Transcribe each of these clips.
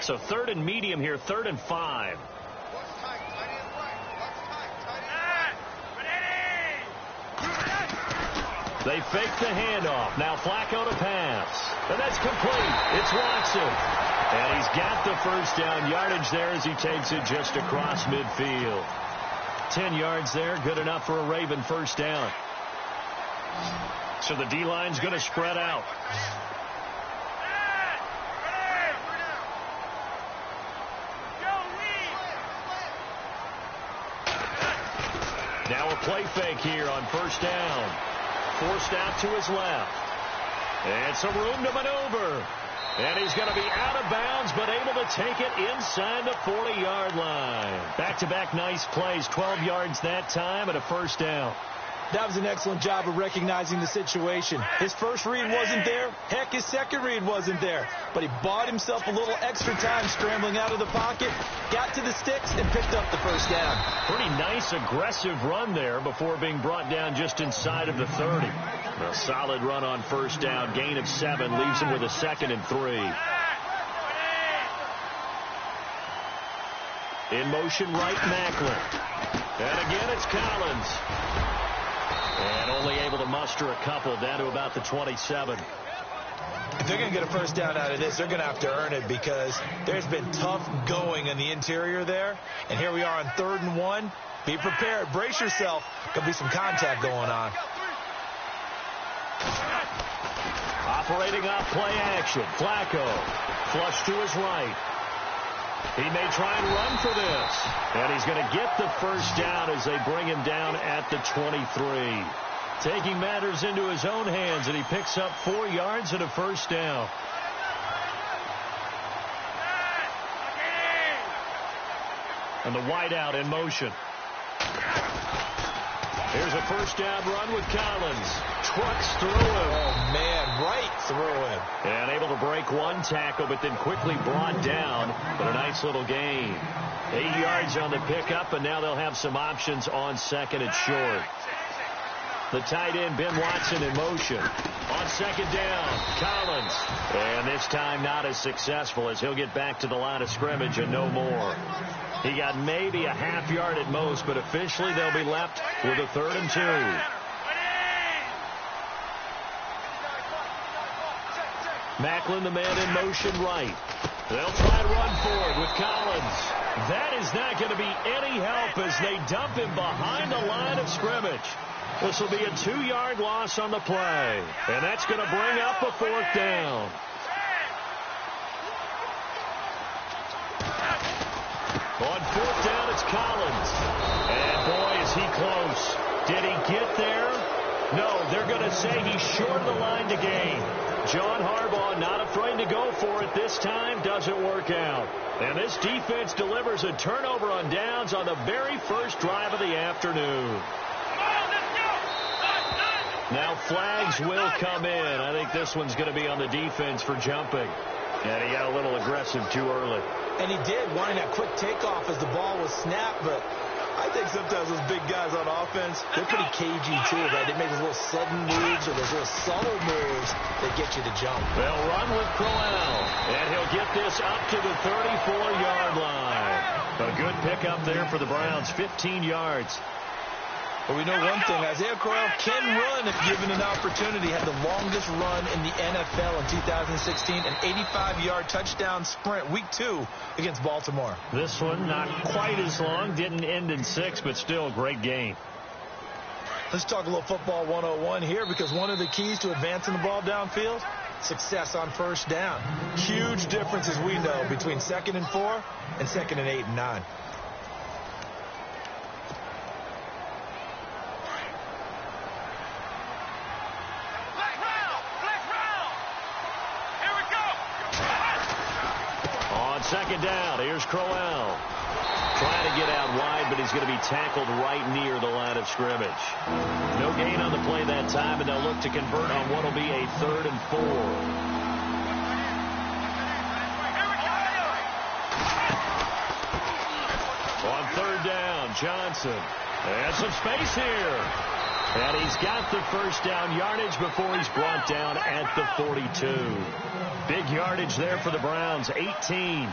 So 3rd and medium here, 3rd and 5. They fake the handoff. Now Flacco to pass. And that's complete. It's Watson. And he's got the first down yardage there as he takes it just across midfield. 10 yards there, good enough for a Raven first down. So the D-line's going to spread out. Now a play fake here on first down. Forced out to his left. And some room to maneuver. And he's going to be out of bounds, but able to take it inside the 40-yard line. Back-to-back nice plays, 12 yards that time and a first down. That was an excellent job of recognizing the situation. His first read wasn't there. Heck, his second read wasn't there. But he bought himself a little extra time scrambling out of the pocket, got to the sticks, and picked up the first down. Pretty nice, aggressive run there before being brought down just inside of the 30. A solid run on first down. Gain of 7 leaves him with a 2nd and 3. In motion, right, Macklin. And again, it's Collins. And only able to muster a couple down to about the 27. If they're going to get a first down out of this, they're going to have to earn it because there's been tough going in the interior there. And here we are on 3rd and 1. Be prepared. Brace yourself. Could be some contact going on. Operating off play action. Flacco. Flush to his right. He may try and run for this. And he's going to get the first down as they bring him down at the 23. Taking matters into his own hands, and he picks up 4 yards and a first down. And the wideout in motion. Here's a first down run with Collins. Trucks through him. Oh, man, right through him. And able to break one tackle, but then quickly brought down. But a nice little gain. 8 yards on the pickup, and now they'll have some options on 2nd and short. The tight end, Ben Watson, in motion. On 2nd down, Collins. And this time not as successful as he'll get back to the line of scrimmage and no more. He got maybe a half yard at most, but officially they'll be left with a 3rd and 2. Macklin, the man in motion right. They'll try and run forward with Collins. That is not going to be any help as they dump him behind the line of scrimmage. This will be a 2-yard loss on the play. And that's going to bring up a 4th down. On 4th down, it's Collins. And boy, is he close. Did he get there? No, they're going to say he's short of the line to gain. John Harbaugh not afraid to go for it this time. Doesn't work out. And this defense delivers a turnover on downs on the very first drive of the afternoon. Now flags will come in. I think this one's going to be on the defense for jumping. And he got a little aggressive too early. And he did, wanting that quick takeoff as the ball was snapped, but I think sometimes those big guys on offense, they're pretty cagey too, right? They make those little sudden moves or those little subtle moves that get you to jump. They'll run with Crowell, and he'll get this up to the 34-yard line. A good pickup there for the Browns, 15 yards. But we know one thing, Isaiah Crowell can run if given an opportunity. Had the longest run in the NFL in 2016, an 85-yard touchdown sprint, week 2 against Baltimore. This one not quite as long, didn't end in 6, but still a great game. Let's talk a little football 101 here, because one of the keys to advancing the ball downfield, success on first down. Huge difference, as we know, between 2nd and 4 and 2nd and 8 and 9. Second down, here's Crowell. Trying to get out wide, but he's going to be tackled right near the line of scrimmage. No gain on the play that time, and they'll look to convert on what will be a 3rd and 4. On 3rd down, Johnson. And some space here. And he's got the first down yardage before he's brought down at the 42. Big yardage there for the Browns, 18.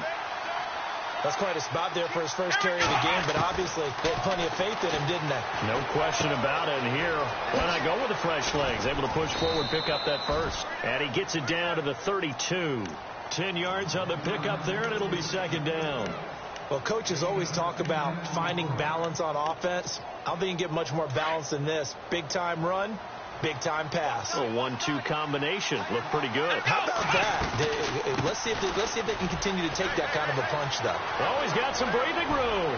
That's quite a spot there for his first carry of the game, but obviously they had plenty of faith in him, didn't they? No question about it. And here, why not go with the fresh legs? Able to push forward, pick up that first. And he gets it down to the 32. 10 yards on the pickup there, and it'll be second down. Well, coaches always talk about finding balance on offense. I don't think you can get much more balance than this. Big-time run, big-time pass. A 1-2 combination. Looked pretty good. How about that? Let's see if they can continue to take that kind of a punch, though. Oh, he's got some breathing room.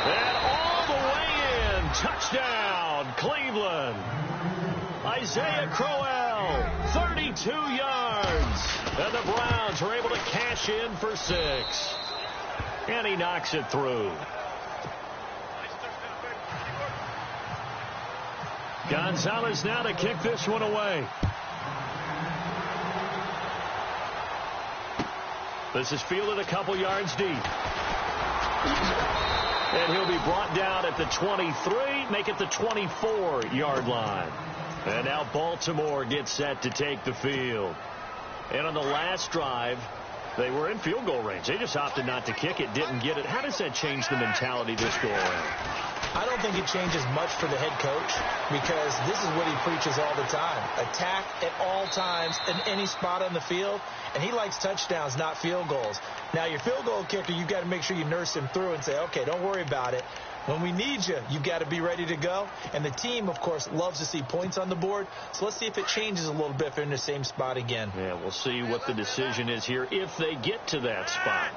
And all the way in. Touchdown, Cleveland. Isaiah Crowell, 32 yards. And the Browns are able to cash in for 6. And he knocks it through. Gonzalez now to kick this one away. This is fielded a couple yards deep. And he'll be brought down at the 23, make it the 24-yard line. And now Baltimore gets set to take the field. And on the last drive, they were in field goal range. They just opted not to kick it, didn't get it. How does that change the mentality this go around? I don't think it changes much for the head coach because this is what he preaches all the time. Attack at all times in any spot on the field, and he likes touchdowns, not field goals. Now, your field goal kicker, you've got to make sure you nurse him through and say, okay, don't worry about it. When we need you, you've got to be ready to go. And the team, of course, loves to see points on the board. So let's see if it changes a little bit if they're in the same spot again. Yeah, we'll see what the decision is here if they get to that spot.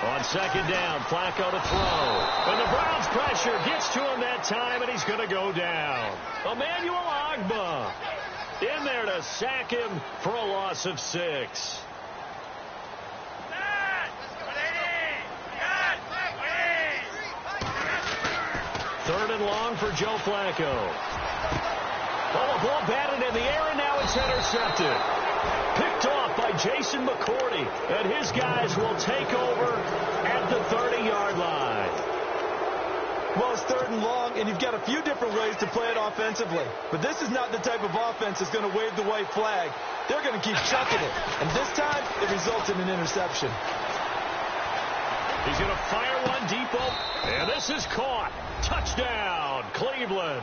On second down, Flacco to throw. And the Browns pressure gets to him that time, and he's going to go down. Emmanuel Ogbah in there to sack him for a loss of 6. Third and long for Joe Flacco. Oh, the ball batted in the air, and now it's intercepted. Picked off by Jason McCourty, and his guys will take over at the 30-yard line. Well, it's third and long, and you've got a few different ways to play it offensively. But this is not the type of offense that's going to wave the white flag. They're going to keep chucking it. And this time, it results in an interception. He's going to fire one deep open, and this is caught. Touchdown, Cleveland.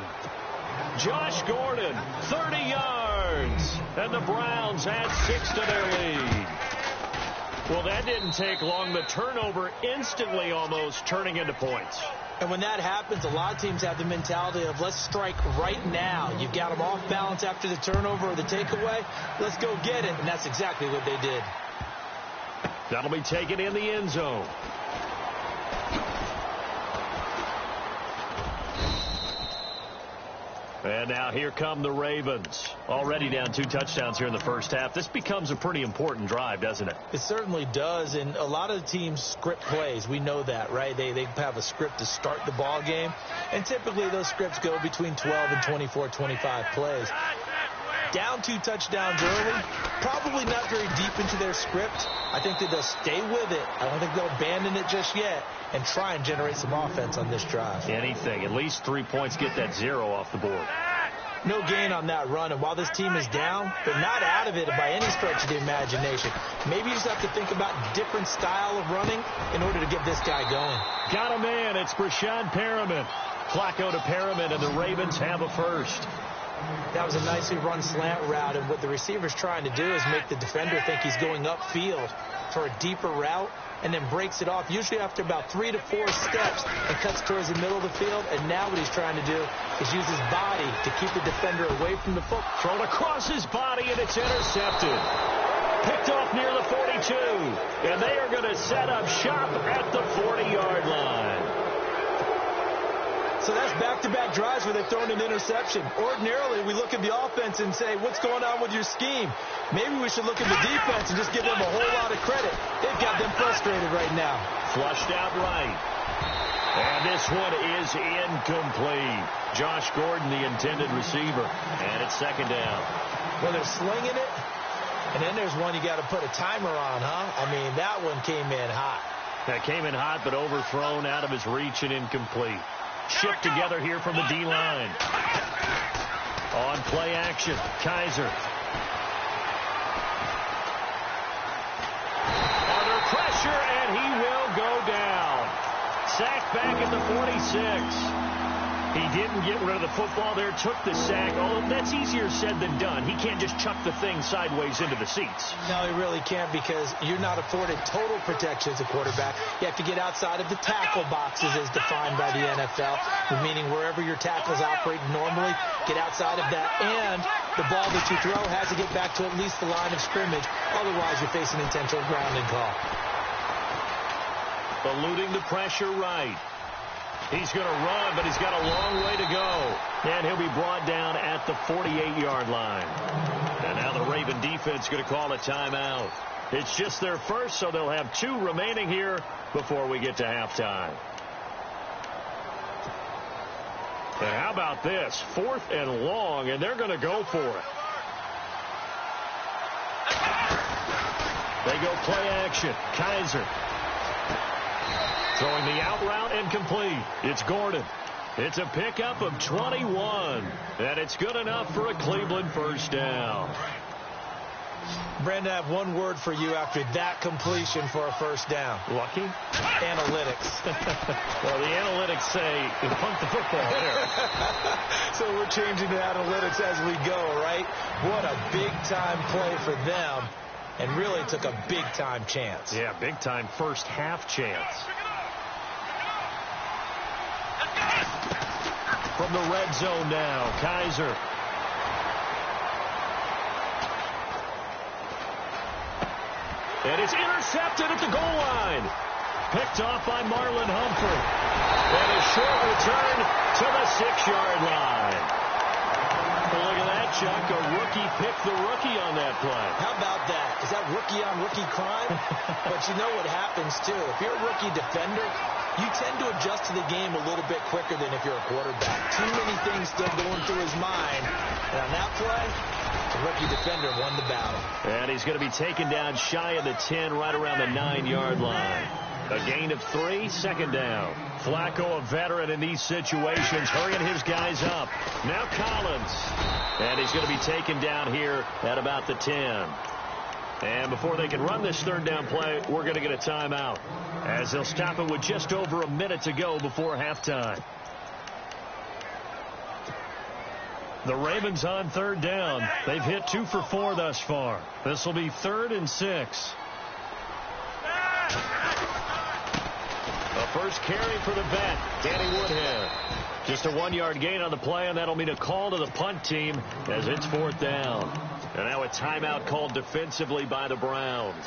Josh Gordon, 30 yards. And the Browns add 6 to their lead. Well, that didn't take long. The turnover instantly almost turning into points. And when that happens, a lot of teams have the mentality of let's strike right now. You've got them off balance after the turnover or the takeaway. Let's go get it. And that's exactly what they did. That'll be taken in the end zone. And now here come the Ravens. Already down 2 touchdowns here in the first half. This becomes a pretty important drive, doesn't it? It certainly does. And a lot of the teams script plays. We know that, right? They have a script to start the ball game. And typically those scripts go between 12 and 24, 25 plays. Down 2 touchdowns early, probably not very deep into their script. I think that they'll stay with it. I don't think they'll abandon it just yet and try and generate some offense on this drive. Anything. At least 3 points, get that 0 off the board. No gain on that run, and while this team is down, they're not out of it by any stretch of the imagination. Maybe you just have to think about different style of running in order to get this guy going. Got a man. It's Brashad Perriman. Flacco to Perriman, and the Ravens have a first. That was a nicely run slant route, and what the receiver's trying to do is make the defender think he's going upfield for a deeper route and then breaks it off, usually after about 3 to 4 steps, and cuts towards the middle of the field. And now what he's trying to do is use his body to keep the defender away from the foot. Thrown across his body, and it's intercepted. Picked off near the 42, and they are going to set up shop at the 40-yard line. So that's back-to-back drives where they've thrown an interception. Ordinarily, we look at the offense and say, what's going on with your scheme? Maybe we should look at the defense and just give them a whole lot of credit. They've got them frustrated right now. Flushed out right. And this one is incomplete. Josh Gordon, the intended receiver. And it's second down. Well, they're slinging it. And then there's one you got to put a timer on, huh? I mean, that one came in hot. That came in hot, but overthrown out of his reach and incomplete. Shipped together here from the D-line. Play action. Kaiser. Under pressure, and he will go down. Sacked back at the 46. He didn't get rid of the football there, took the sack. Oh, that's easier said than done. He can't just chuck the thing sideways into the seats. No, he really can't, because you're not afforded total protection as a quarterback. You have to get outside of the tackle boxes as defined by the NFL, meaning wherever your tackles operate normally, get outside of that. And the ball that you throw has to get back to at least the line of scrimmage. Otherwise, you're facing intentional grounding call. Eluding the pressure right. He's going to run, but he's got a long way to go. And he'll be brought down at the 48-yard line. And now the Raven defense going to call a timeout. It's just their first, so they'll have 2 remaining here before we get to halftime. And how about this? 4th and long, and they're going to go for it. They go play action. Kaiser. Throwing the out route and complete. It's Gordon. It's a pickup of 21. And it's good enough for a Cleveland first down. Brandon, I have one word for you after that completion for a first down. Lucky? Analytics. Well, the analytics say punt the football there. So we're changing the analytics as we go, right? What a big-time play for them. And really took a big-time chance. Yeah, big-time first half chance. From the red zone now, Kaiser. And it's intercepted at the goal line. Picked off by Marlon Humphrey. And a short return to the 6-yard line. Well, look at that, Chuck. A rookie picked the rookie on that play. How about that? Is that rookie-on-rookie crime? But you know what happens, too. If you're a rookie defender, you tend to adjust to the game a little bit quicker than if you're a quarterback. Too many things still going through his mind. And on that play, the rookie defender won the battle. And he's going to be taken down shy of the 10, right around the 9-yard line. A gain of 3, 2nd down. Flacco, a veteran in these situations, hurrying his guys up. Now Collins. And he's going to be taken down here at about the 10. And before they can run this 3rd down play, we're going to get a timeout, as they'll stop it with just over a minute to go before halftime. The Ravens on 3rd down. They've hit 2 for 4 thus far. This will be 3rd and 6. The first carry for the vet, Danny Woodhead. Just a 1-yard gain on the play, and that'll mean a call to the punt team as it's 4th down. And now a timeout called defensively by the Browns.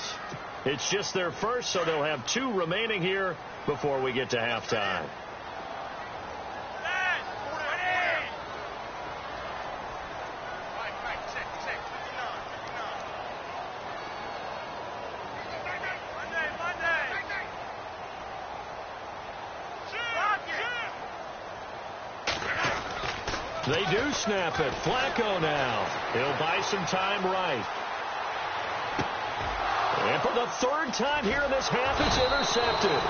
It's just their first, so they'll have 2 remaining here before we get to halftime. They do snap it. Flacco now. He'll buy some time right. And for the 3rd time here in this half, it's intercepted.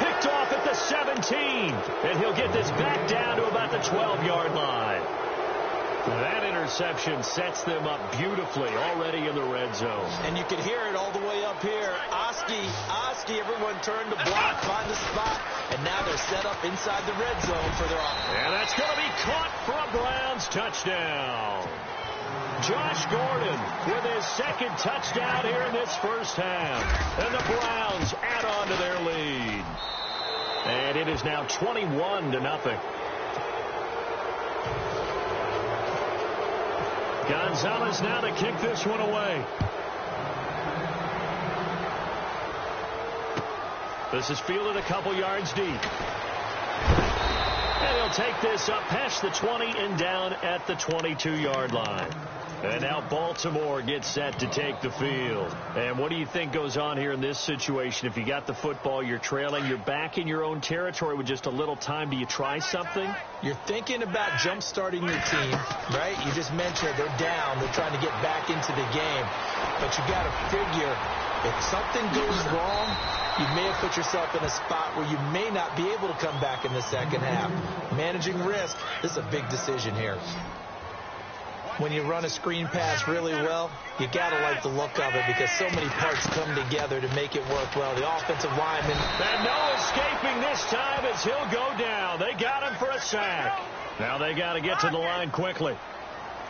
Picked off at the 17. And he'll get this back down to about the 12-yard line. That interception sets them up beautifully already in the red zone. And you can hear it all the way up here. Oski, everyone turned to block, find the spot, and now they're set up inside the red zone for their offense. And that's going to be caught for a Browns touchdown. Josh Gordon with his 2nd touchdown here in this first half. And the Browns add on to their lead. And it is now 21-0. Gonzalez now to kick this one away. This is fielded a couple yards deep. And he'll take this up past the 20 and down at the 22-yard line. And now Baltimore gets set to take the field. And what do you think goes on here in this situation? If you got the football, you're trailing, you're back in your own territory with just a little time. Do you try something? You're thinking about jump-starting your team, right? You just mentioned they're down. They're trying to get back into the game. But you got to figure, if something goes wrong, you may have put yourself in a spot where you may not be able to come back in the second half. Managing risk, this is a big decision here. When you run a screen pass really well, you got to like the look of it because so many parts come together to make it work well. The offensive lineman. And no escaping this time as he'll go down. They got him for a sack. Now they got to get to the line quickly.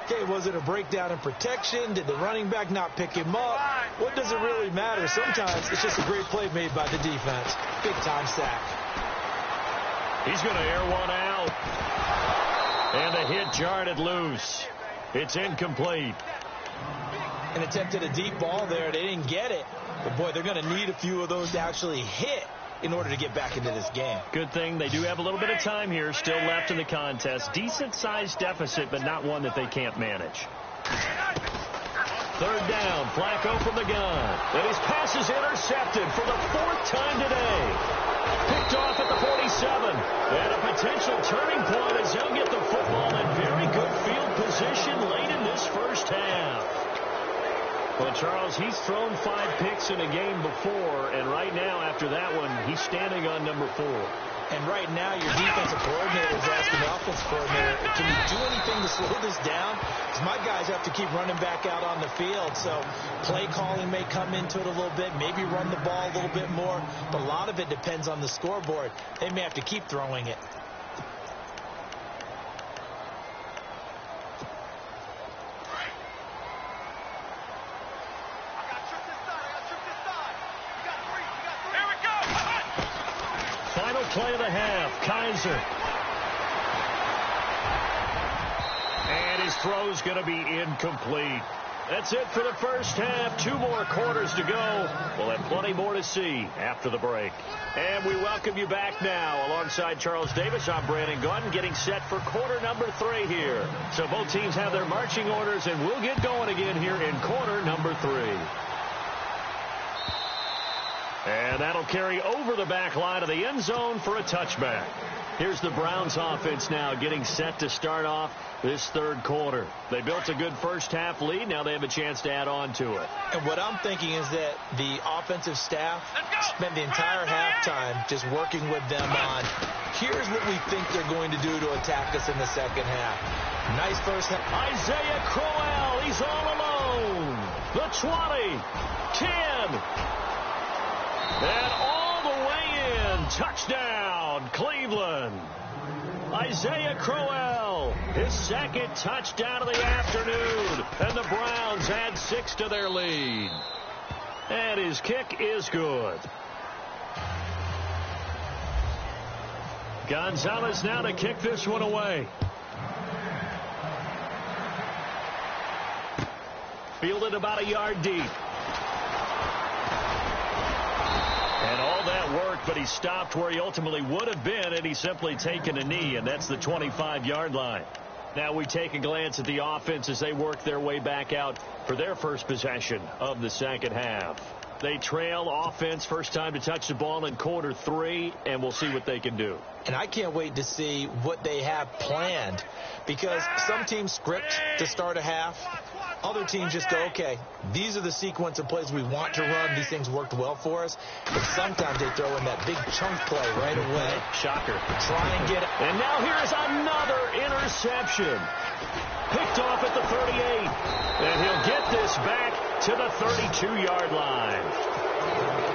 Okay, was it a breakdown in protection? Did the running back not pick him up? What does it really matter? Sometimes it's just a great play made by the defense. Big-time sack. He's going to air one out. And the hit jarred it loose. It's incomplete. And attempted a deep ball there. They didn't get it. But, boy, they're going to need a few of those to actually hit in order to get back into this game. Good thing they do have a little bit of time here still left in the contest. Decent-sized deficit, but not one that they can't manage. Third down, Flacco from the gun. And his pass is intercepted for the fourth time today. Picked off at the 47. And a potential turning point as he'll get the football in very good field position late in this first half. Well, Charles, he's thrown 5 picks in a game before, and right now, after that one, he's standing on number 4. And right now, your defensive coordinator is asking the offensive coordinator, can you do anything to slow this down? Because my guys have to keep running back out on the field, so play calling may come into it a little bit, maybe run the ball a little bit more, but a lot of it depends on the scoreboard. They may have to keep throwing it. Final play of the half, Kaiser. And his throw's going to be incomplete. That's it for the first half. 2 more quarters to go. We'll have plenty more to see after the break. And we welcome you back now. Alongside Charles Davis, I'm Brandon Gordon, getting set for quarter number 3 here. So both teams have their marching orders, and we'll get going again here in quarter number 3. And that'll carry over the back line of the end zone for a touchback. Here's the Browns offense now getting set to start off this third quarter. They built a good first half lead. Now they have a chance to add on to it. And what I'm thinking is that the offensive staff spent the entire halftime just working with them on, here's what we think they're going to do to attack us in the second half. Nice first half. Isaiah Crowell, he's all alone. The 20, 10. And all the way in, touchdown, Cleveland. Isaiah Crowell, his second touchdown of the afternoon. And the Browns add 6 to their lead. And his kick is good. Gonzalez now to kick this one away. Fielded about a yard deep. And all that work, but he stopped where he ultimately would have been, and he's simply taken a knee, and that's the 25-yard line. Now we take a glance at the offense as they work their way back out for their first possession of the second half. They trail offense, first time to touch the ball in quarter 3, and we'll see what they can do. And I can't wait to see what they have planned, because some teams script to start a half. Other teams just go, okay, these are the sequence of plays we want to run. These things worked well for us. But sometimes they throw in that big chunk play right away. Shocker. Try and get it. And now here's another interception. Picked off at the 38. And he'll get this back to the 32-yard line.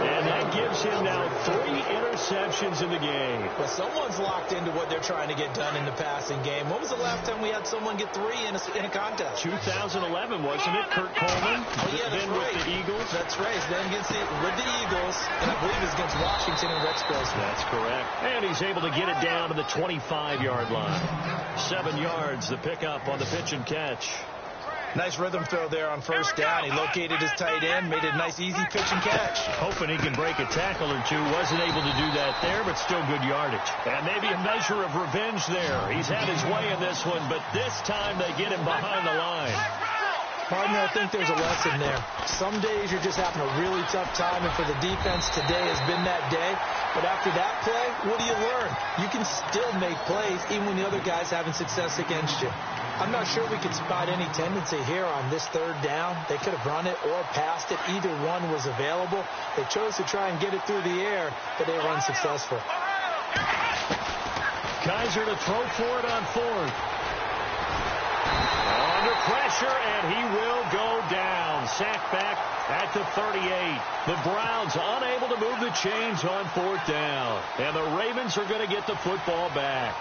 And that gives him now 3 interceptions in the game. Well, someone's locked into what they're trying to get done in the passing game. When was the last time we had someone get 3 in a contest? 2011, wasn't it? Kurt Coleman. Oh, yeah, that's right. With the Eagles. That's right. Then with the Eagles, and I believe it's against Washington and Rex Grossman. That's correct. And he's able to get it down to the 25-yard line. 7 yards, the pickup on the pitch and catch. Nice rhythm throw there on first down. He located his tight end, made a nice easy pitch and catch. Hoping he can break a tackle or two. Wasn't able to do that there, but still good yardage. And maybe a measure of revenge there. He's had his way in this one, but this time they get him behind the line. Partner, I think there's a lesson there. Some days you're just having a really tough time, and for the defense, today has been that day. But after that play, what do you learn? You can still make plays even when the other guy's having success against you. I'm not sure we could spot any tendency here on this third down. They could have run it or passed it. Either one was available. They chose to try and get it through the air, but they were unsuccessful. Kaiser to throw for it on 4th. Under pressure, and he will go down. Sacked back at the 38. The Browns unable to move the chains on 4th down. And the Ravens are going to get the football back.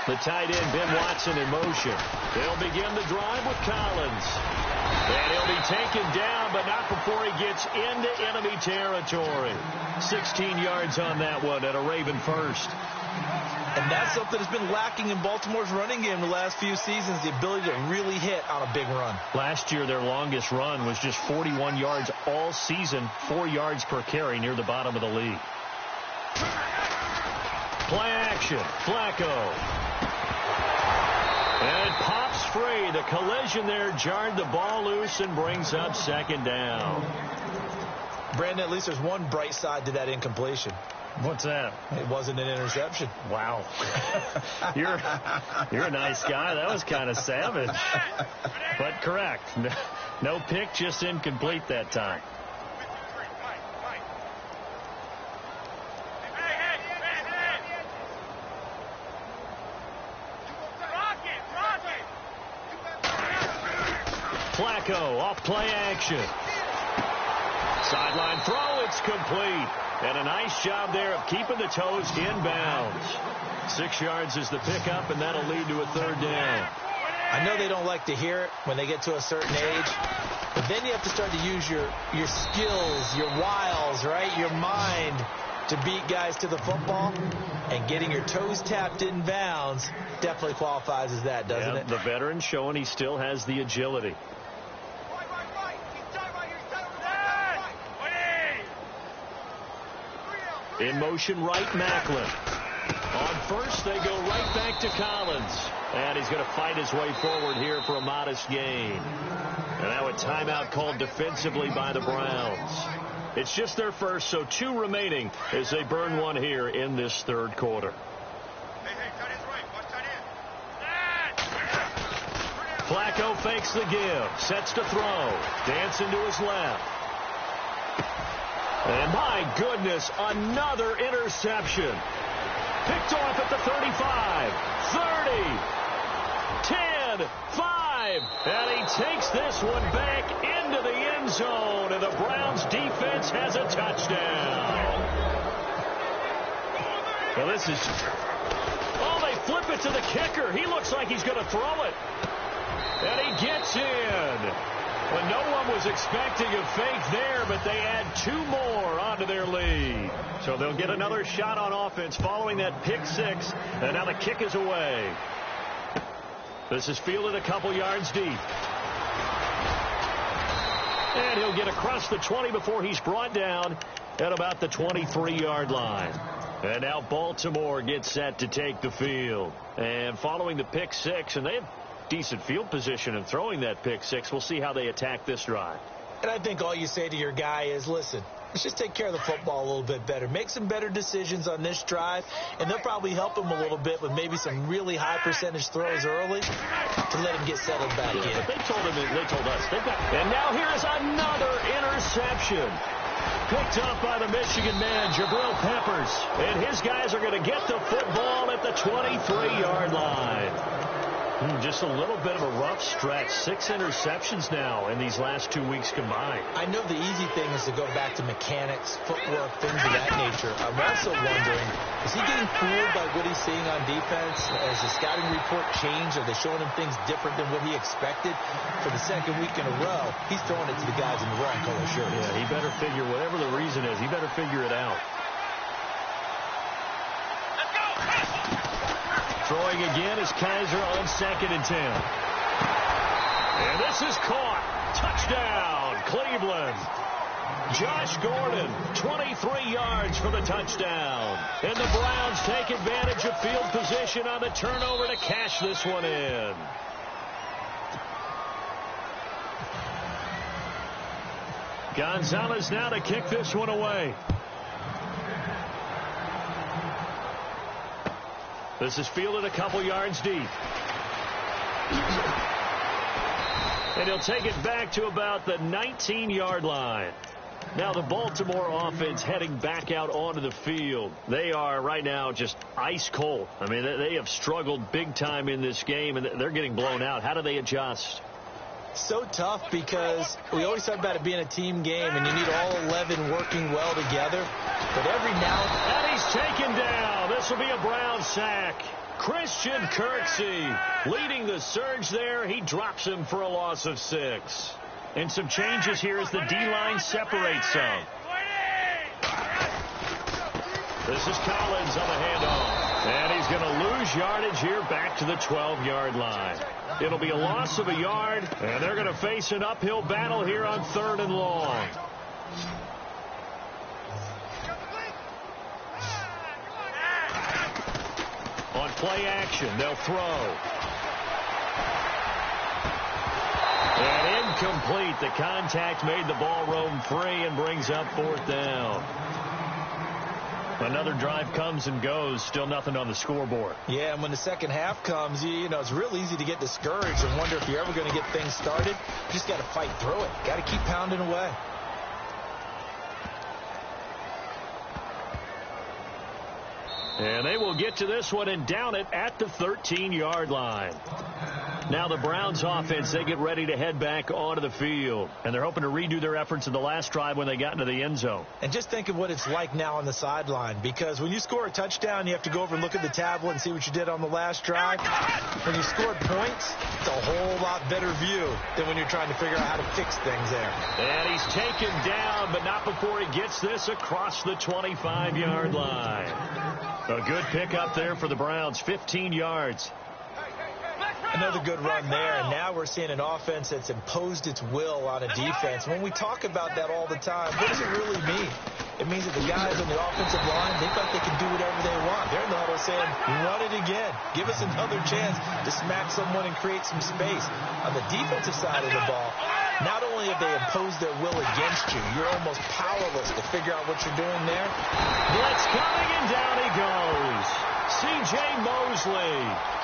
The tight end, Ben Watson, in motion. They'll begin the drive with Collins. And he'll be taken down, but not before he gets into enemy territory. 16 yards on that one at a Raven first. And that's something that's been lacking in Baltimore's running game the last few seasons, the ability to really hit on a big run. Last year, their longest run was just 41 yards all season, 4 yards per carry, near the bottom of the league. Play action, Flacco. And it pops free. The collision there jarred the ball loose and brings up 2nd down. Brandon, at least there's one bright side to that incompletion. What's that? It wasn't an interception. Wow. You're a nice guy. That was kind of savage. But correct. No pick, just incomplete that time. Flacco off play action. Sideline throw, it's complete. And a nice job there of keeping the toes inbounds. 6 yards is the pickup, and that'll lead to a 3rd down. I know they don't like to hear it when they get to a certain age, but then you have to start to use your skills, your wiles, right, your mind to beat guys to the football. And getting your toes tapped in bounds definitely qualifies as that, doesn't it? The veteran showing he still has the agility. In motion, right, Macklin. On first, they go right back to Collins. And he's going to fight his way forward here for a modest gain. And now a timeout called defensively by the Browns. It's just their first, so 2 remaining as they burn one here in this 3rd quarter. Flacco fakes the give, sets to throw, dancing to his left. And my goodness, another interception. Picked off at the 35, 30, 10, 5. And he takes this one back into the end zone. And the Browns defense has a touchdown. Well, this is... Oh, they flip it to the kicker. He looks like he's going to throw it. And he gets in. Well, no one was expecting a fake there, but they add 2 more onto their lead. So they'll get another shot on offense following that pick 6, and now the kick is away. This is fielded a couple yards deep. And he'll get across the 20 before he's brought down at about the 23-yard line. And now Baltimore gets set to take the field. And following the pick 6, and they have decent field position in throwing that pick 6. We'll see how they attack this drive. And I think all you say to your guy is, listen, let's just take care of the football a little bit better. Make some better decisions on this drive, and they'll probably help him a little bit with maybe some really high percentage throws early to let him get settled back in. But they told us. And now here's another interception. Picked up by the Michigan man, Jabril Peppers. And his guys are going to get the football at the 23-yard line. Just a little bit of a rough stretch. 6 interceptions now in these last 2 weeks combined. I know the easy thing is to go back to mechanics, footwork, things of that nature. I'm also wondering, is he getting fooled by what he's seeing on defense? Has the scouting report changed? Are they showing him things different than what he expected? For the 2nd week in a row, he's throwing it to the guys in the wrong color shirt. Yeah, he better figure, whatever the reason is, he better figure it out. Throwing again is Kaiser on 2nd and 10. And this is caught. Touchdown, Cleveland. Josh Gordon, 23 yards for the touchdown. And the Browns take advantage of field position on the turnover to cash this one in. Gonzalez now to kick this one away. This is fielded a couple yards deep. And he'll take it back to about the 19-yard line. Now the Baltimore offense heading back out onto the field. They are right now just ice cold. I mean, they have struggled big time in this game, and they're getting blown out. How do they adjust? So tough because we always talk about it being a team game, and you need all 11 working well together. But every now and he's taken down. This will be a Brown sack. Christian Kirksey leading the surge there. He drops him for a loss of 6. And some changes here as the D-line separates some. This is Collins on the handoff. And he's going to lose yardage here back to the 12-yard line. It'll be a loss of a yard, and they're going to face an uphill battle here on 3rd and long. On play action, they'll throw. And incomplete. The contact made the ball roam free and brings up 4th down. Another drive comes and goes. Still nothing on the scoreboard. Yeah, and when the second half comes, you know, it's real easy to get discouraged and wonder if you're ever going to get things started. You just got to fight through it. Got to keep pounding away. And they will get to this one and down it at the 13-yard line. Now the Browns offense, they get ready to head back onto the field. And they're hoping to redo their efforts in the last drive when they got into the end zone. And just think of what it's like now on the sideline. Because when you score a touchdown, you have to go over and look at the tablet and see what you did on the last drive. When you scored points, it's a whole lot better view than when you're trying to figure out how to fix things there. And he's taken down, but not before he gets this across the 25-yard line. A good pickup there for the Browns, 15 yards. Another good run there, and now we're seeing an offense that's imposed its will on a defense. When we talk about that all the time, what does it really mean? It means that the guys on the offensive line, they feel like they can do whatever they want. They're in the huddle saying, run it again. Give us another chance to smack someone and create some space. On the defensive side of the ball, not only have they imposed their will against you, you're almost powerless to figure out what you're doing there. Blitz coming, and down he goes. C.J. Mosley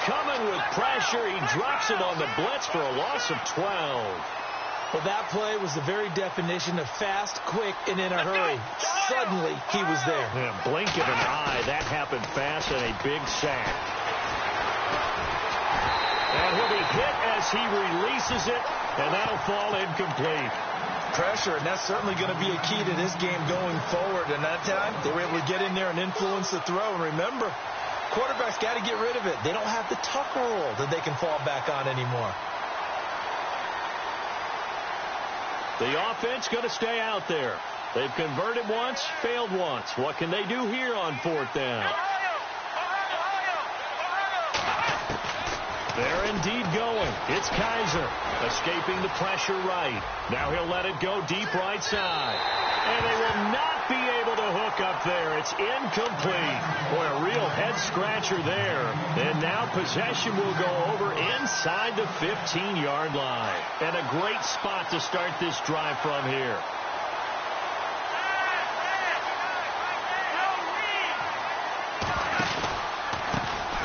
coming with pressure. He drops it on the blitz for a loss of 12. Well, that play was the very definition of fast, quick, and in a hurry. Suddenly, he was there. Yeah, blink of an eye. That happened fast and a big sack. And he'll be hit as he releases it, and that'll fall incomplete. Pressure, and that's certainly going to be a key to this game going forward. And that time, they were able to get in there and influence the throw. And remember, quarterbacks got to get rid of it. They don't have the Tucker rule that they can fall back on anymore. The offense going to stay out there. They've converted once, failed once. What can they do here on 4th down? They're indeed going. It's Kaiser escaping the pressure right. Now he'll let it go deep right side. And they will not be able to hook up there. It's incomplete. Boy, a real head-scratcher there. And now possession will go over inside the 15-yard line. And a great spot to start this drive from here.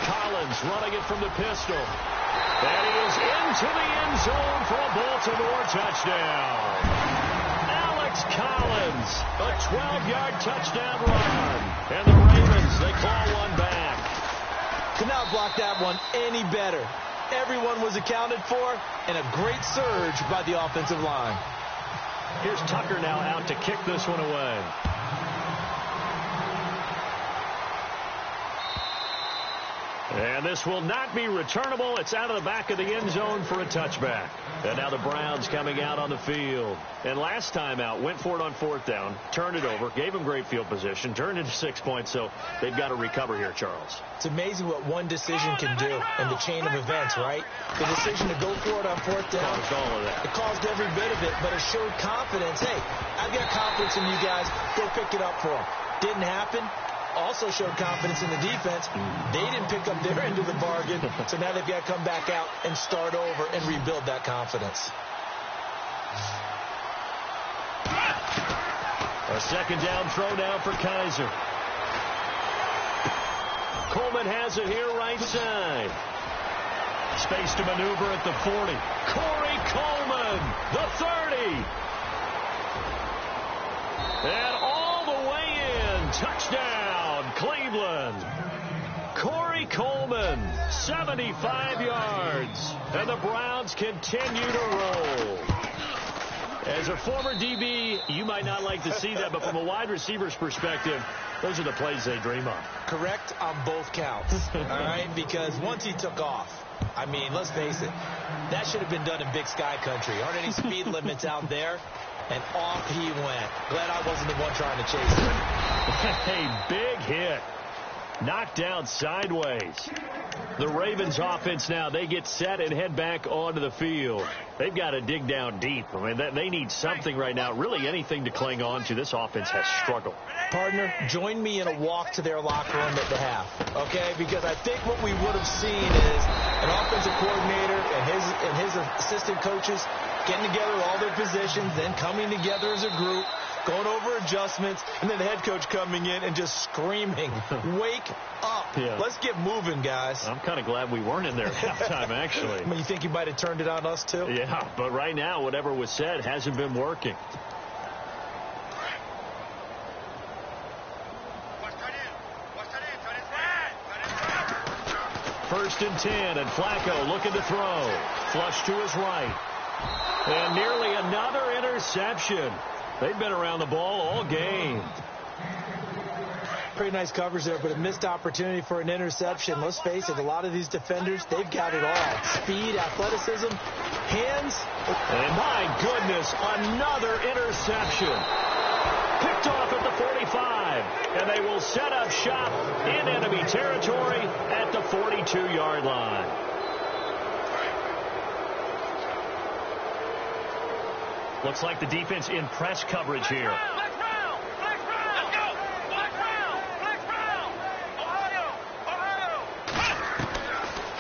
Collins running it from the pistol. And he is into the end zone for a Baltimore touchdown. Collins, a 12-yard touchdown run. And the Ravens, they claw one back. Could not block that one any better. Everyone was accounted for, and a great surge by the offensive line. Here's Tucker now out to kick this one away. And this will not be returnable. It's out of the back of the end zone for a touchback. And now the Browns coming out on the field. And last time out, went for it on 4th down, turned it over, gave them great field position, turned into 6 points, so they've got to recover here, Charles. It's amazing what one decision can do in the chain of events, right? The decision to go for it on 4th down, caused all of that. It caused every bit of it, but it showed confidence. Hey, I've got confidence in you guys. Go pick it up for them. Didn't happen. Also showed confidence in the defense. They didn't pick up their end of the bargain, so now they've got to come back out and start over and rebuild that confidence. A second down throw down for Kaiser. Coleman has it here right side. Space to maneuver at the 40. Corey Coleman, the 30. And all the way in. Touchdown, Cleveland. Corey Coleman, 75 yards. And the Browns continue to roll. As a former DB, you might not like to see that, but from a wide receiver's perspective, those are the plays they dream of. Correct on both counts, all right? Because once he took off, I mean, let's face it, that should have been done in Big Sky country. Aren't any speed limits out there? And off he went. Glad I wasn't the one trying to chase him. A big hit. Knocked down sideways. The Ravens offense now, they get set and head back onto the field. They've got to dig down deep. I mean, they need something right now, really anything to cling on to. This offense has struggled. Partner, join me in a walk to their locker room at the half, okay? Because I think what we would have seen is an offensive coordinator and his assistant coaches getting together all their positions, then coming together as a group, going over adjustments, and then the head coach coming in and just screaming, wake up. Yeah. Let's get moving, guys. I'm kind of glad we weren't in there at halftime, actually. I mean, you think you might have turned it on us, too? Yeah, but right now, whatever was said hasn't been working. First and 10, and Flacco looking to throw. Flush to his right. And nearly another interception. They've been around the ball all game. Pretty nice coverage there, but a missed opportunity for an interception. Let's face it, a lot of these defenders, they've got it all. Speed, athleticism, hands. And my goodness, another interception. Picked off at the 45. And they will set up shop in enemy territory at the 42-yard line. Looks like the defense in press coverage here.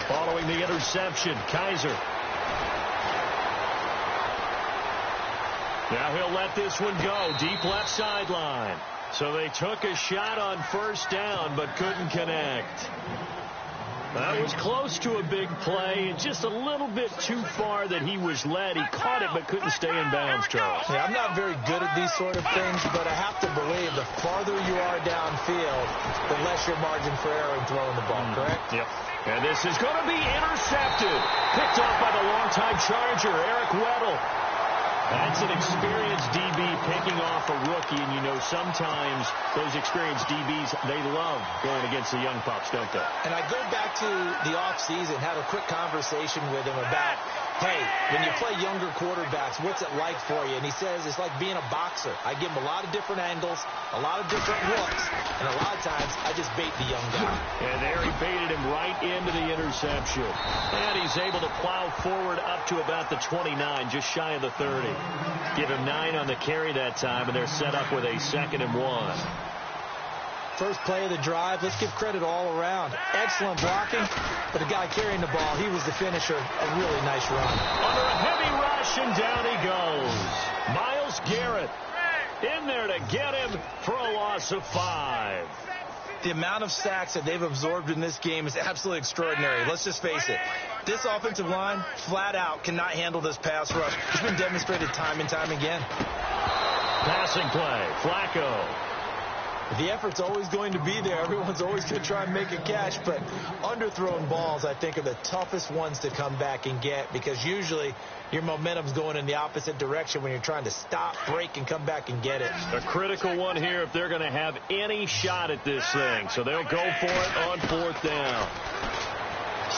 Following the interception, Kaiser. Now he'll let this one go. Deep left sideline. So they took a shot on first down, but couldn't connect. That was close to a big play. Just a little bit too far that he was led. He caught it, but couldn't stay in bounds, Charles. Yeah, I'm not very good at these sort of things, but I have to believe the farther you are downfield, the less your margin for error in throwing the ball, correct? Yep. And this is going to be intercepted. Picked off by the longtime Charger, Eric Weddle. That's an experienced DB picking off a rookie, and you know sometimes those experienced DBs, they love going against the young pups, don't they? And I go back to the offseason, had a quick conversation with him about, hey, when you play younger quarterbacks, what's it like for you? And he says it's like being a boxer. I give him a lot of different angles, a lot of different looks, and a lot of times I just bait the young guy. And there he baited him right into the interception. And he's able to plow forward up to about the 29, just shy of the 30. Give him 9 on the carry that time, and they're set up with a 2nd and 1. First play of the drive, let's give credit all around. Excellent blocking, but the guy carrying the ball, he was the finisher. A really nice run. Under a heavy rush, and down he goes. Myles Garrett in there to get him for a loss of 5. The amount of sacks that they've absorbed in this game is absolutely extraordinary. Let's just face it. This offensive line, flat out, cannot handle this pass rush. It's been demonstrated time and time again. Passing play, Flacco. The effort's always going to be there. Everyone's always going to try and make a catch, but underthrown balls, I think, are the toughest ones to come back and get because usually your momentum's going in the opposite direction when you're trying to stop, break, and come back and get it. A critical one here if they're going to have any shot at this thing, so they'll go for it on 4th down.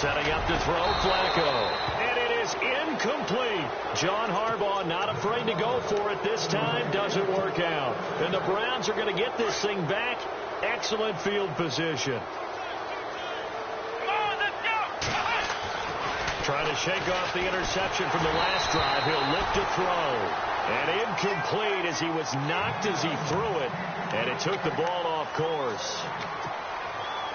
Setting up to throw, Flacco. And it is incomplete. John Harbaugh not afraid to go for it this time. Doesn't work out. And the Browns are going to get this thing back. Excellent field position. Trying to shake off the interception from the last drive. He'll lift a throw. And incomplete as he was knocked as he threw it. And it took the ball off course.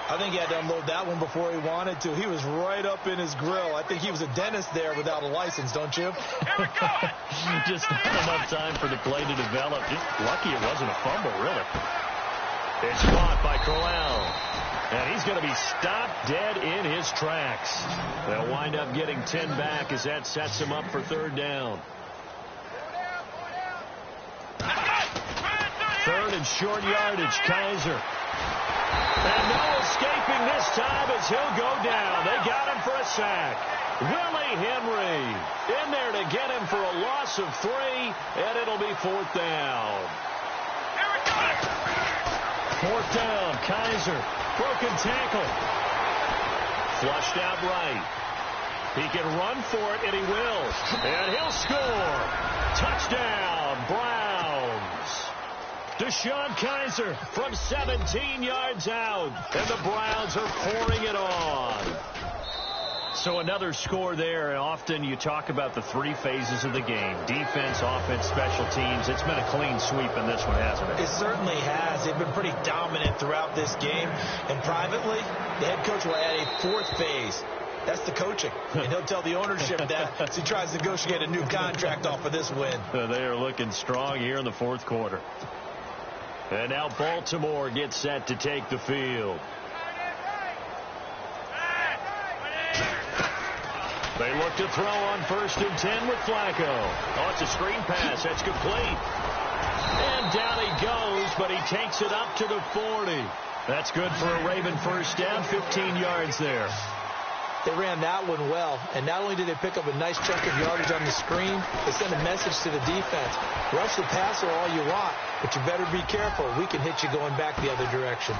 I think he had to unload that one before he wanted to. He was right up in his grill. I think he was a dentist there without a license, don't you? Just not enough time for the play to develop. Just lucky it wasn't a fumble, really. It's caught by Crowell. And he's going to be stopped dead in his tracks. They'll wind up getting 10 back as that sets him up for 3rd down. in short yardage. Kaiser. And no escaping this time as he'll go down. They got him for a sack. Willie Henry in there to get him for a loss of 3, and it'll be 4th down. Fourth down, Kaiser. Broken tackle. Flushed out right. He can run for it, and he will. And he'll score. Touchdown, Browns. Deshaun Kaiser from 17 yards out. And the Browns are pouring it on. So another score there. Often you talk about the 3 phases of the game. Defense, offense, special teams. It's been a clean sweep in this one, hasn't it? It certainly has. They've been pretty dominant throughout this game. And privately, the head coach will add a 4th phase. That's the coaching. And he'll tell the ownership that as he tries to negotiate a new contract off of this win. They are looking strong here in the 4th quarter. And now Baltimore gets set to take the field. They look to throw on 1st and 10 with Flacco. Oh, it's a screen pass. That's complete. And down he goes, but he takes it up to the 40. That's good for a Raven first down, 15 yards there. They ran that one well, and not only did they pick up a nice chunk of yardage on the screen, they sent a message to the defense. Rush the passer all you want, but you better be careful. We can hit you going back the other direction.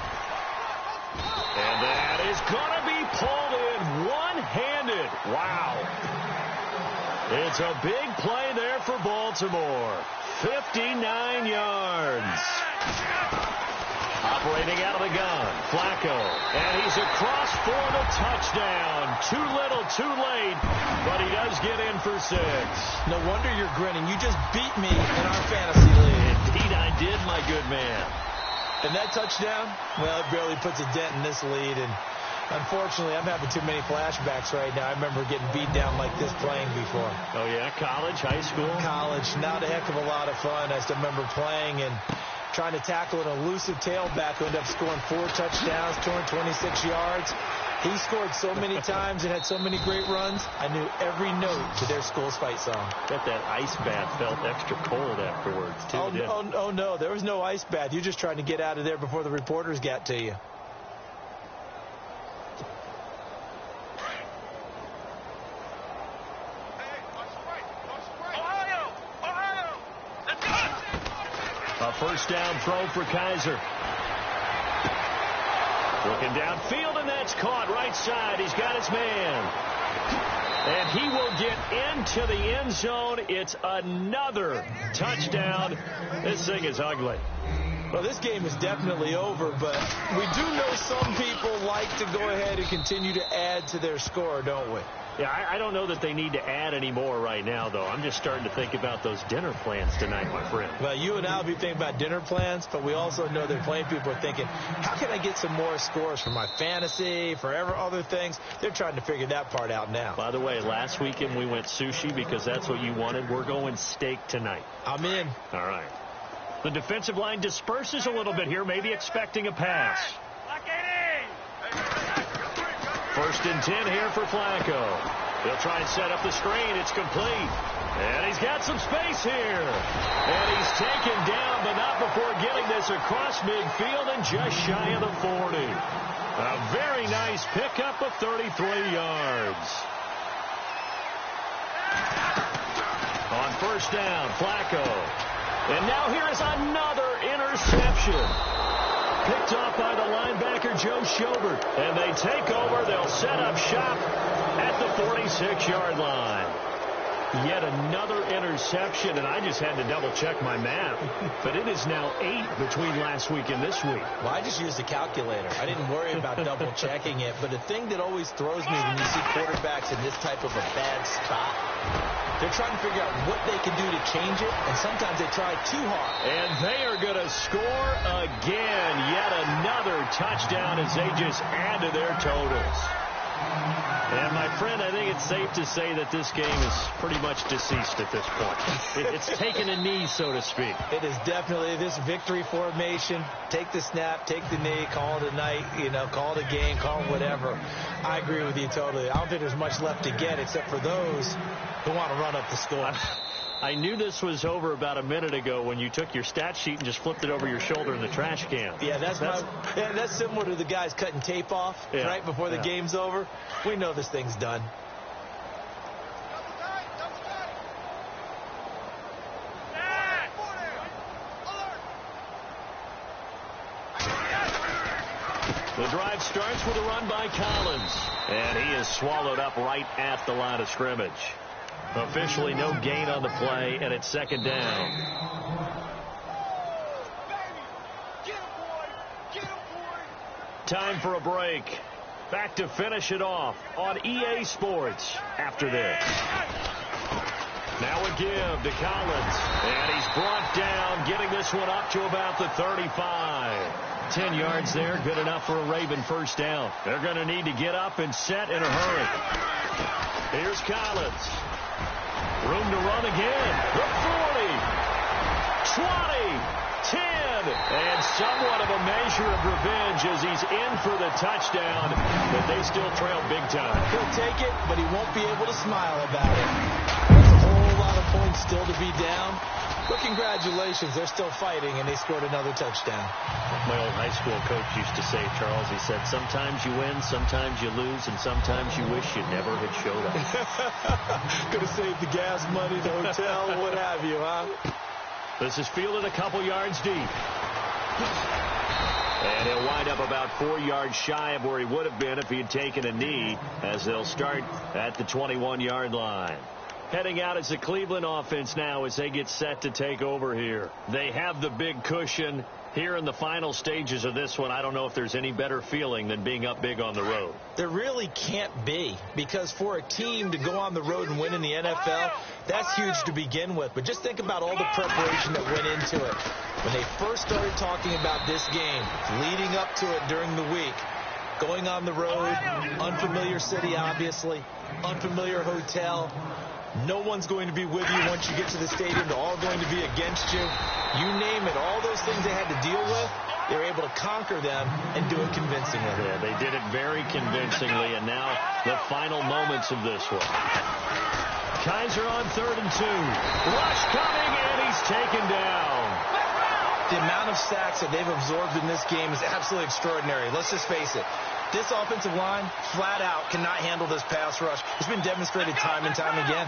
And that is going to be pulled in one-handed. Wow. It's a big play there for Baltimore. 59 yards. Operating out of the gun, Flacco. And he's across for the touchdown. Too little, too late, but he does get in for 6. No wonder you're grinning. You just beat me in our fantasy league. Indeed I did, my good man. And that touchdown, well, it barely puts a dent in this lead. And unfortunately, I'm having too many flashbacks right now. I remember getting beat down like this playing before. Oh, yeah? College, high school? College. Not a heck of a lot of fun. I still remember playing and trying to tackle an elusive tailback who ended up scoring 4 touchdowns, 226 yards. He scored so many times and had so many great runs, I knew every note to their school's fight song. Bet that ice bath felt extra cold afterwards, too. Oh, no, there was no ice bath. You're just trying to get out of there before the reporters got to you. A first down throw for Kaiser. Looking downfield, and that's caught right side. He's got his man. And he will get into the end zone. It's another touchdown. This thing is ugly. Well, this game is definitely over, but we do know some people like to go ahead and continue to add to their score, don't we? Yeah, I don't know that they need to add any more right now, though. I'm just starting to think about those dinner plans tonight, my friend. Well, you and I will be thinking about dinner plans, but we also know that playing people are thinking, how can I get some more scores for my fantasy, for other things? They're trying to figure that part out now. By the way, last weekend we went sushi because that's what you wanted. We're going steak tonight. I'm in. All right. The defensive line disperses a little bit here, maybe expecting a pass. First and 10 here for Flacco. He'll try and set up the screen. It's complete. And he's got some space here. And he's taken down, but not before getting this across midfield and just shy of the 40. A very nice pickup of 33 yards. On first down, Flacco. And now here is another interception. Picked off by the linebacker, Joe Schobert. And they take over. They'll set up shop at the 46-yard line. Yet another interception, and I just had to double-check my math. But it is now 8 between last week and this week. Well, I just used a calculator. I didn't worry about double-checking it. But the thing that always throws me when you see quarterbacks in this type of a bad spot, they're trying to figure out what they can do to change it, and sometimes they try too hard. And they are going to score again. Yet another touchdown as they just add to their totals. And, my friend, I think it's safe to say that this game is pretty much deceased at this point. It's taken a knee, so to speak. It is definitely this victory formation. Take the snap, take the knee, call it a night, call it a game, call it whatever. I agree with you totally. I don't think there's much left to get except for those who want to run up the score. I knew this was over about a minute ago when you took your stat sheet and just flipped it over your shoulder in the trash can. Yeah, that's similar to the guys cutting tape off right before the game's over. We know this thing's done. The drive starts with a run by Collins, and he is swallowed up right at the line of scrimmage. Officially no gain on the play, and it's second down. Time for a break. Back to finish it off on EA Sports after this. Now a give to Collins, and he's brought down, getting this one up to about the 35. 10 yards there, good enough for a Raven first down. They're going to need to get up and set in a hurry. Here's Collins. Room to run again. The 40, 20, 10, and somewhat of a measure of revenge as he's in for the touchdown, but they still trail big time. He'll take it, but he won't be able to smile about it. There's a whole lot of points still to be down. But congratulations, they're still fighting, and they scored another touchdown. My old high school coach used to say, Charles, he said, sometimes you win, sometimes you lose, and sometimes you wish you never had showed up. Could have saved the gas money, the hotel, what have you, huh? This is fielded a couple yards deep. And he'll wind up about 4 yards shy of where he would have been if he had taken a knee, as they'll start at the 21-yard line. Heading out is the Cleveland offense now as they get set to take over here. They have the big cushion. Here in the final stages of this one, I don't know if there's any better feeling than being up big on the road. There really can't be, because for a team to go on the road and win in the NFL, that's huge to begin with. But just think about all the preparation that went into it. When they first started talking about this game, leading up to it during the week, going on the road, unfamiliar city, obviously, unfamiliar hotel. No one's going to be with you once you get to the stadium. They're all going to be against you. You name it, all those things they had to deal with, they were able to conquer them and do it convincingly. Yeah, they did it very convincingly, and now the final moments of this one. Kaiser on 3rd and 2. Rush coming, and he's taken down. The amount of sacks that they've absorbed in this game is absolutely extraordinary. Let's just face it. This offensive line, flat out, cannot handle this pass rush. It's been demonstrated time and time again.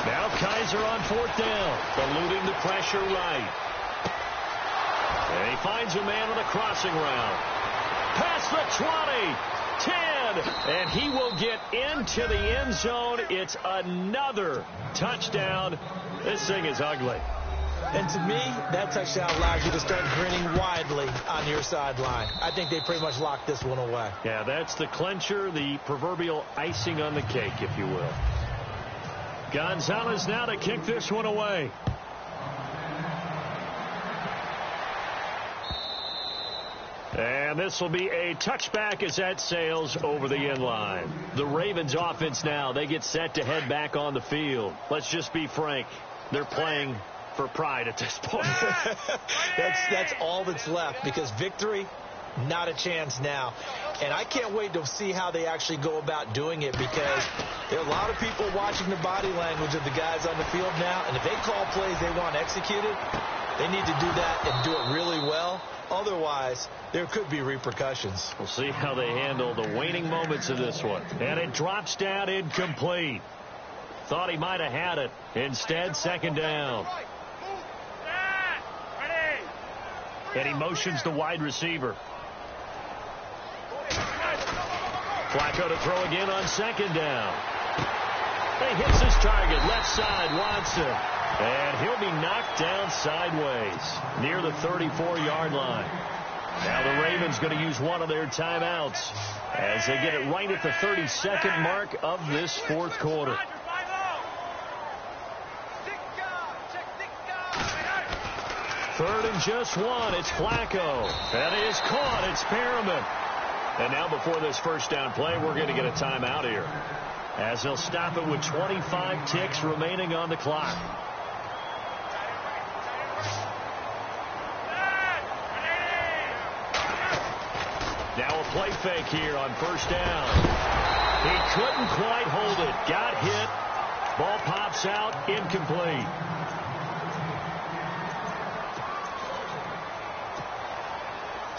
Now Kaiser on 4th down, eluding the pressure right. And he finds a man on a crossing route. Past the 20, 10, and he will get into the end zone. It's another touchdown. This thing is ugly. And to me, that touchdown allows you to start grinning widely on your sideline. I think they pretty much locked this one away. Yeah, that's the clincher, the proverbial icing on the cake, if you will. Gonzalez now to kick this one away. And this will be a touchback as that sails over the end line. The Ravens offense now, they get set to head back on the field. Let's just be frank. They're playing for pride at this point. That's all that's left, because victory, not a chance now. And I can't wait to see how they actually go about doing it, because there are a lot of people watching the body language of the guys on the field now, and if they call plays they want executed, they need to do that and do it really well. Otherwise, there could be repercussions. We'll see how they handle the waning moments of this one. And it drops down incomplete. Thought he might have had it. Instead, second down. And he motions the wide receiver. Flacco to throw again on second down. He hits his target, left side, Watson. And he'll be knocked down sideways near the 34-yard line. Now the Ravens going to use one of their timeouts as they get it right at the 32nd mark of this fourth quarter. Third and just one. It's Flacco. That is caught. It's Perriman. And now before this first down play, we're going to get a timeout here, as they'll stop it with 25 ticks remaining on the clock. Now a play fake here on first down. He couldn't quite hold it. Got hit. Ball pops out, incomplete.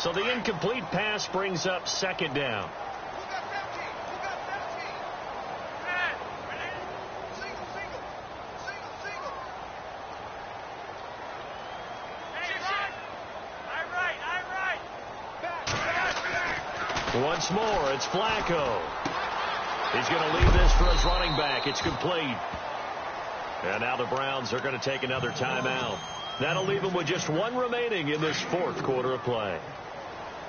So the incomplete pass brings up second down. Once more, it's Flacco. He's going to leave this for his running back. It's complete. And now the Browns are going to take another timeout. That'll leave them with just one remaining in this fourth quarter of play.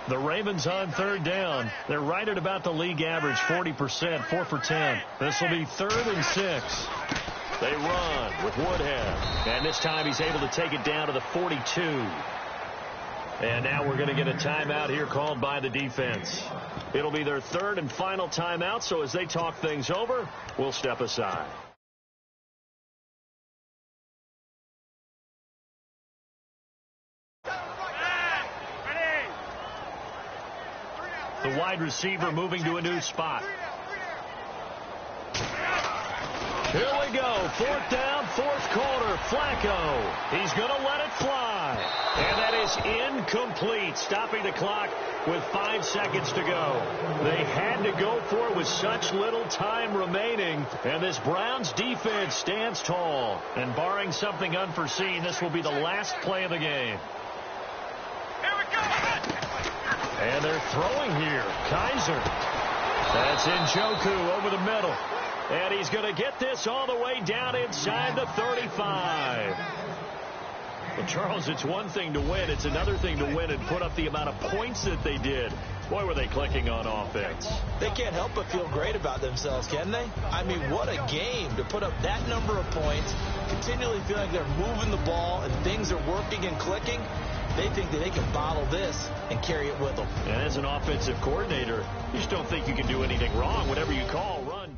The Ravens on third down. They're right at about the league average, 40%, 4 for 10. This will be 3rd and 6. They run with Woodhead. And this time he's able to take it down to the 42. And now we're going to get a timeout here called by the defense. It'll be their 3rd and final timeout, so as they talk things over, we'll step aside. The wide receiver moving to a new spot. Here we go. 4th down, 4th quarter. Flacco. He's going to let it fly. And that is incomplete, stopping the clock with 5 seconds to go. They had to go for it with such little time remaining. And this Browns defense stands tall. And barring something unforeseen, this will be the last play of the game. And they're throwing here. Kaiser. That's Njoku over the middle. And he's going to get this all the way down inside the 35. Well, Charles, it's one thing to win. It's another thing to win and put up the amount of points that they did. Boy, were they clicking on offense. They can't help but feel great about themselves, can they? I mean, what a game to put up that number of points, continually feeling like they're moving the ball and things are working and clicking. They think that they can bottle this and carry it with them. And as an offensive coordinator, you just don't think you can do anything wrong. Whatever you call, run.